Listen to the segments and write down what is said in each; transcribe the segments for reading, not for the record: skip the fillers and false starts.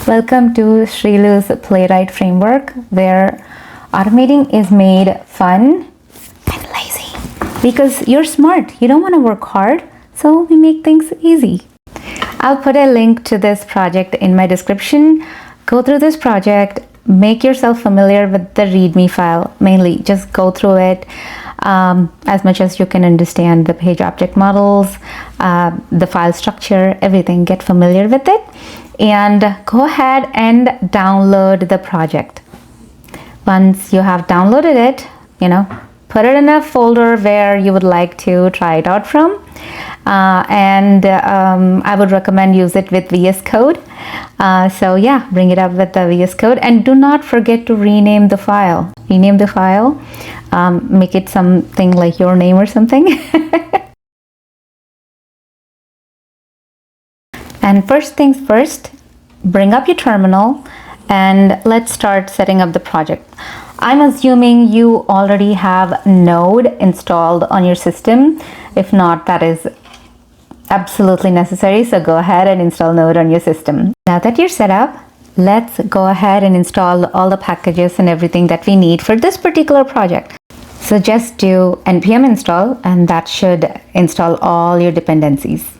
Welcome to Srilu's Playwright framework, where automating is made fun and lazy. Because you're smart, you don't want to work hard, so we make things easy. I'll put a link to this project in my description. Go through this project, make yourself familiar with the README file. Mainly, just go through it as much as you can understand the page object models, the file structure, everything. Get familiar with it. And go ahead and download the project. Once you have downloaded it, put it in a folder where you would like to try it out from. I would recommend use it with VS Code. So yeah, bring it up with the VS Code, and do not forget to rename the file. Rename the file, make it something like your name or something. And first things first, bring up your terminal and let's start setting up the project. I'm assuming you already have Node installed on your system. If not, that is absolutely necessary. So go ahead and install Node on your system. Now that you're set up, let's go ahead and install all the packages and everything that we need for this particular project. So just do npm install, and that should install all your dependencies.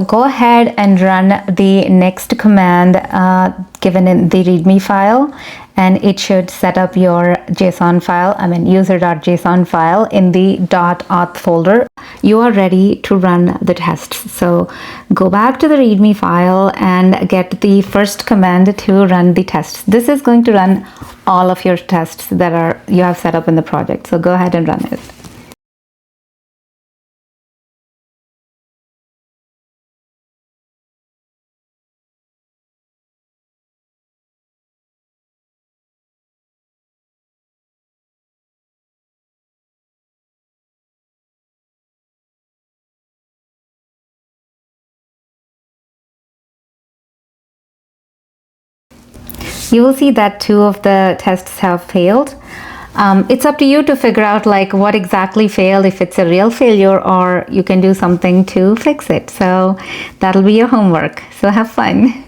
Go ahead and run the next command given in the README file, and it should set up your JSON file, user.json file in the .auth folder. You are ready to run the tests. So go back to the README file and get the first command to run the tests. This is going to run all of your tests that you have set up in the project. So go ahead and run it. You will see that 2 of the tests have failed. It's up to you to figure out what exactly failed, if it's a real failure, or you can do something to fix it. So that'll be your homework. So have fun.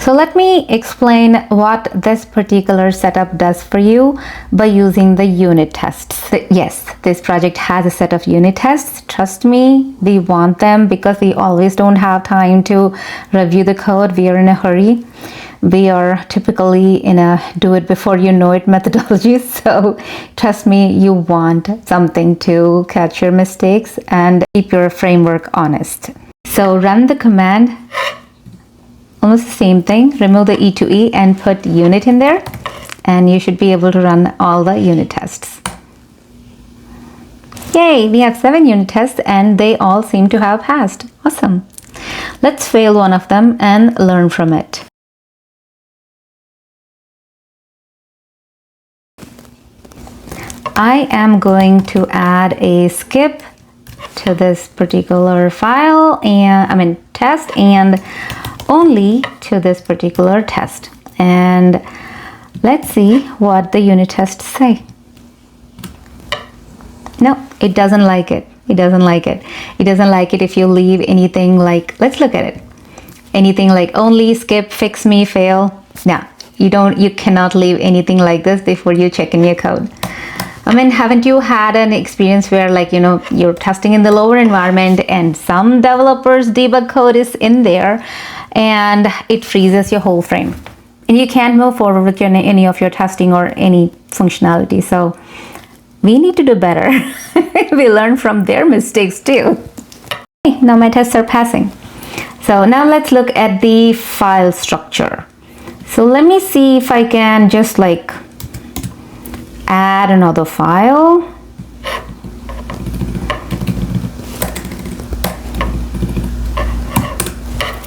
So let me explain what this particular setup does for you by using the unit tests. Yes, this project has a set of unit tests. Trust me, we want them because we always don't have time to review the code. We are in a hurry. We are typically in a do-it-before-you-know-it methodology. So trust me, you want something to catch your mistakes and keep your framework honest. So run the command. Almost the same thing. Remove the E2E and put unit in there, and you should be able to run all the unit tests. Yay, we have 7 unit tests and they all seem to have passed. Awesome. Let's fail one of them and learn from it. I am going to add a skip to this particular file and test, and only to this particular test. And let's see what the unit tests say. No, it doesn't like it. It doesn't like it. It doesn't like it if you leave anything let's look at it. Anything like only, skip, fix me, fail. No, you cannot leave anything like this before you check in your code. Haven't you had an experience where you're testing in the lower environment and some developers debug code is in there and it freezes your whole frame and you can't move forward with any of your testing or any functionality? So we need to do better. We learn from their mistakes too. Okay, now my tests are passing. So now let's look at the file structure. So let me see if I can just add another file.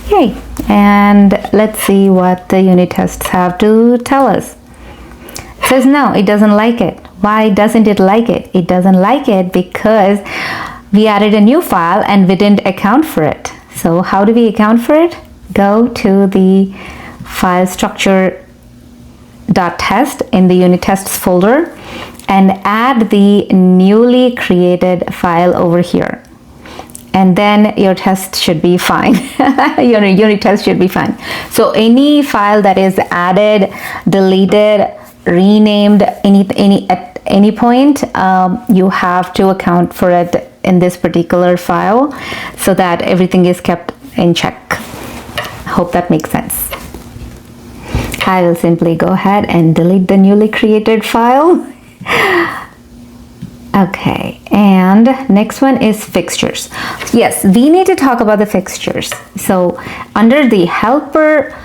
Yay. And let's see what the unit tests have to tell us. It says no, it doesn't like it. Why doesn't it like it? It doesn't like it because we added a new file and we didn't account for it. So how do we account for it? Go to the file structure .test in the unit tests folder and add the newly created file over here. and then your test should be fine. Your unit test should be fine. So any file that is added, deleted, renamed at any point, you have to account for it in this particular file so that everything is kept in check. Hope that makes sense. I will simply go ahead and delete the newly created file. Okay, and next one is fixtures. Yes, we need to talk about the fixtures. So under the helper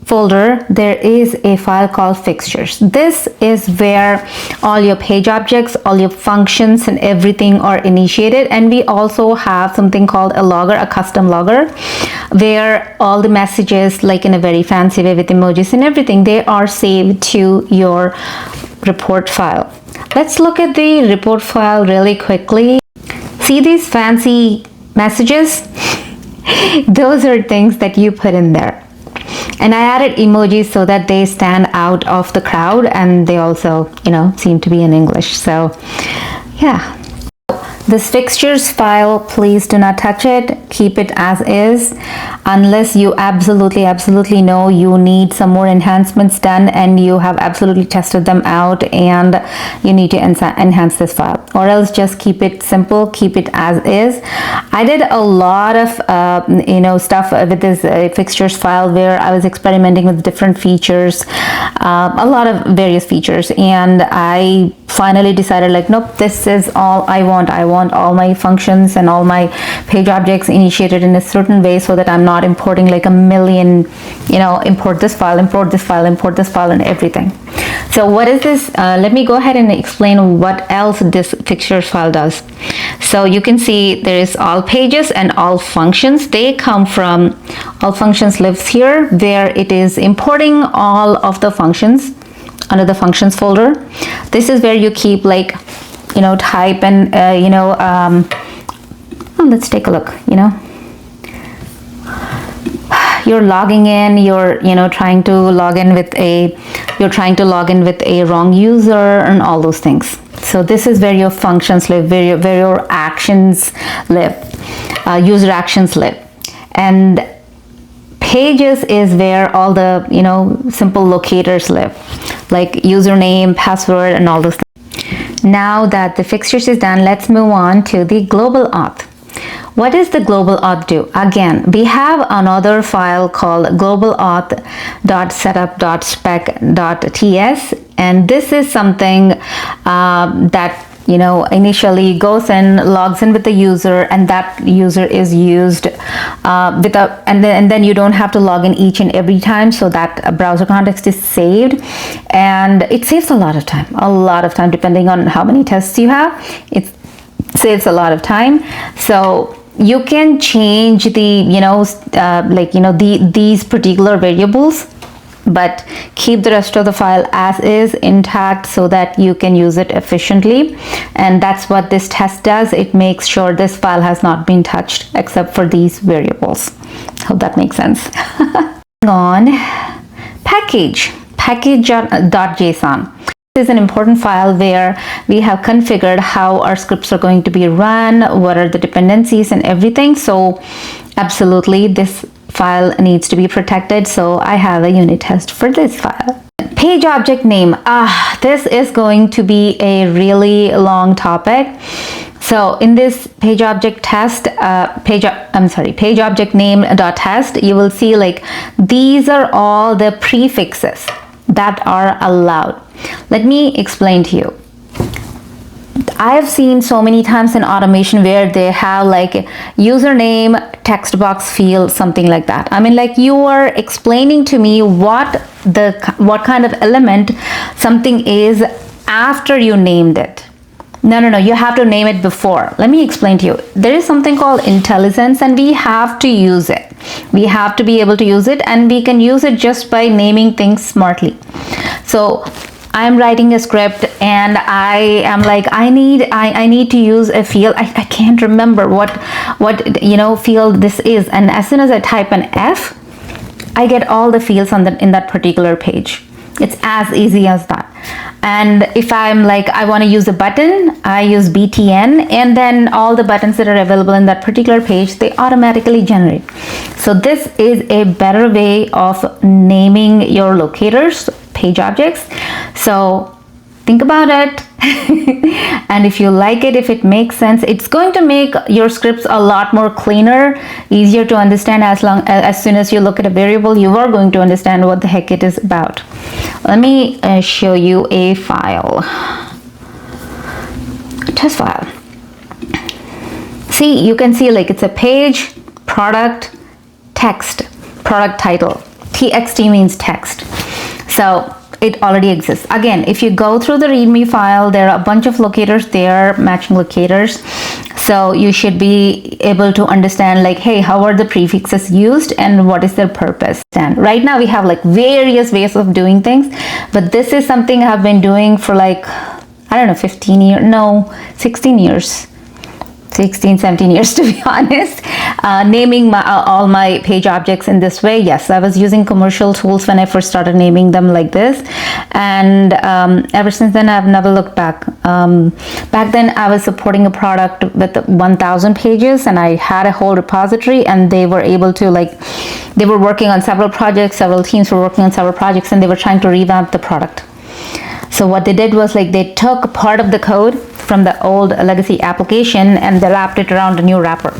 folder, there is a file called fixtures. This is where all your page objects, all your functions and everything are initiated. And we also have something called a logger, a custom logger, where all the messages, like in a very fancy way with emojis and everything, they are saved to your report file. Let's look at the report file really quickly. See these fancy messages? Those are things that you put in there. And I added emojis so that they stand out of the crowd, and they also, seem to be in English. So yeah. This fixtures file, please do not touch it. Keep it as is unless you absolutely know you need some more enhancements done and you have absolutely tested them out and you need to enhance this file, or else just keep it simple, keep it as is. I did a lot of stuff with this fixtures file where I was experimenting with different features, a lot of various features, and I finally decided, like, nope, this is all I want. I want all my functions and all my page objects initiated in a certain way so that I'm not importing like a million, import this file, import this file, import this file, and everything. So what is this? Let me go ahead and explain what else this fixtures file does. So you can see there is all pages and all functions. They come from all functions lives here, where it is importing all of the functions under the functions folder. This is where you keep like, type and, let's take a look, you're logging in, you're, trying to log in with a wrong user and all those things. So this is where your functions live, where your actions live, user actions live. And pages is where all the, simple locators live, like username, password, and all those things. Now that the fixtures is done, let's move on to the global auth. What does the global auth do? Again, we have another file called globalauth.setup.spec.ts, and this is something that initially goes in, logs in with the user, and that user is used and then you don't have to log in each and every time, so that browser context is saved, and it saves a lot of time depending on how many tests you have. It saves a lot of time. So you can change the these particular variables, but keep the rest of the file as is intact so that you can use it efficiently. And that's what this test does. It makes sure this file has not been touched except for these variables. Hope that makes sense. On package.json. This is an important file where we have configured how our scripts are going to be run, what are the dependencies and everything. So absolutely, this file needs to be protected. So I have a unit test for this file. Page object name. This is going to be a really long topic. So in this page object test, page object name.test, you will see like these are all the prefixes that are allowed. Let me explain to you. I have seen so many times in automation where they have like username, text box field, something like that. I mean, like you are explaining to me what kind of element something is after you named it. No, you have to name it before. Let me explain to you. There is something called IntelliSense, and we have to use it. We have to be able to use it, and we can use it just by naming things smartly. So I'm writing a script and I am like, I need to use a field. I can't remember what field this is. And as soon as I type an F, I get all the fields in that particular page. It's as easy as that. And if I'm like, I want to use a button, I use btn, and then all the buttons that are available in that particular page, they automatically generate. So this is a better way of naming your locators, page objects. So think about it. And if you like it, if it makes sense, it's going to make your scripts a lot more cleaner, easier to understand. As soon as you look at a variable, you are going to understand what the heck it is about. Let me show you a file, a test file. See, you can see like it's a page, product, text, product title. TXT means text. So it already exists. Again, if you go through the README file, there are a bunch of locators there, matching locators. So you should be able to understand like, hey, how are the prefixes used and what is their purpose? And right now we have like various ways of doing things, but this is something I've been doing for like, I don't know, 15 years, no, 16 years. 16, 17 years to be honest, naming all my page objects in this way. Yes, I was using commercial tools when I first started naming them like this, and ever since then I've never looked back. Back then I was supporting a product with 1,000 pages, and I had a whole repository, and they were able to they were working on several projects, several teams were working on several projects, and they were trying to revamp the product. So what they did was like they took part of the code from the old legacy application and they wrapped it around a new wrapper.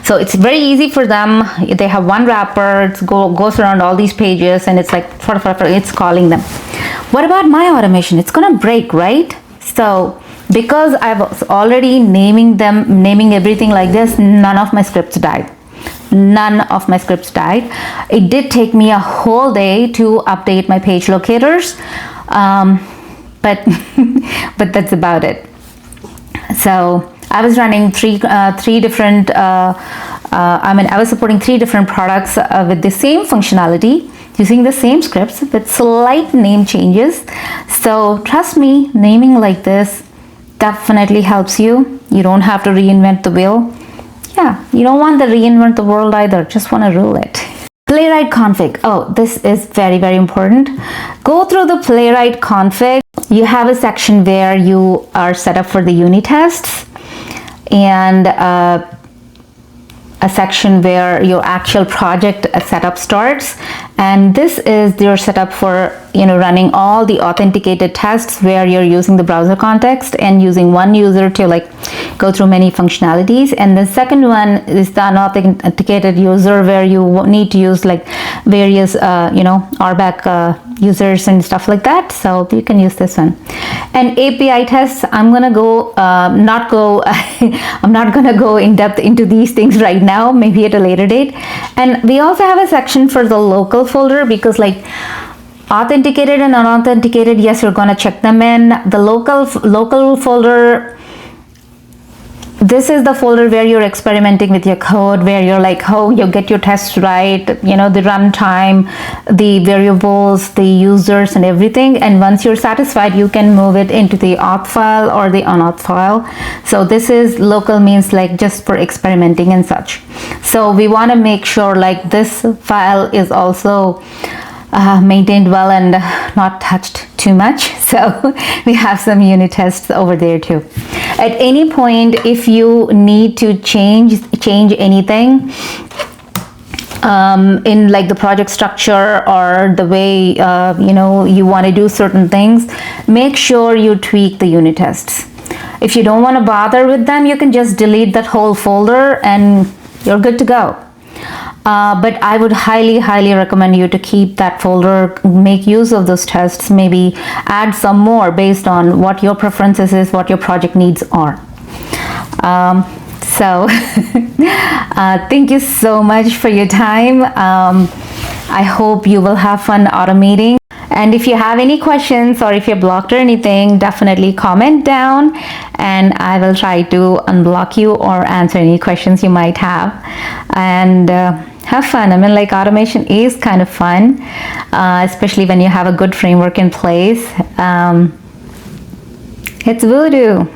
So it's very easy for them. They have one wrapper, it goes around all these pages, and it's like it's calling them. What about my automation? It's gonna break, right? So because I was already naming everything like this, none of my scripts died. None of my scripts died. It did take me a whole day to update my page locators, but that's about it. So I was running three different, I was supporting 3 different products with the same functionality, using the same scripts with slight name changes. So trust me, naming like this definitely helps you. You don't have to reinvent the wheel. Yeah, you don't want to reinvent the world either, just want to rule it. Playwright config. Oh, this is very, very important. Go through the Playwright config. You have a section where you are set up for the unit tests, and a section where your actual project setup starts. And this is your setup for running all the authenticated tests, where you're using the browser context and using one user to go through many functionalities. And the second one is the unauthenticated user, where you need to use various RBAC users and stuff like that. So you can use this one. And API tests, I'm not gonna go in depth into these things right now, maybe at a later date. And we also have a section for the local folder, because authenticated and unauthenticated, yes, you're gonna check them in. The local folder, this is the folder where you're experimenting with your code, where you're you get your tests right, the runtime, the variables, the users and everything. And once you're satisfied, you can move it into the auth file or the unauth file. So this is local, means just for experimenting and such. So we want to make sure this file is also maintained well and not touched too much. So we have some unit tests over there too. At any point, if you need to change anything in the project structure or the way you want to do certain things, make sure you tweak the unit tests. If you don't want to bother with them, you can just delete that whole folder and you're good to go. But I would highly recommend you to keep that folder, make use of those tests, maybe add some more based on what your preferences is, what your project needs are. Thank you so much for your time. I hope you will have fun automating. And if you have any questions or if you're blocked or anything, definitely comment down and I will try to unblock you or answer any questions you might have. And have fun. Automation is kind of fun, especially when you have a good framework in place. It's voodoo.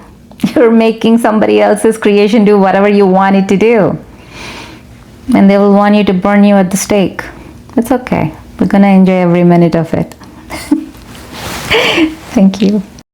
You're making somebody else's creation do whatever you want it to do. And they will want you to burn you at the stake. It's okay. We're gonna enjoy every minute of it. Thank you.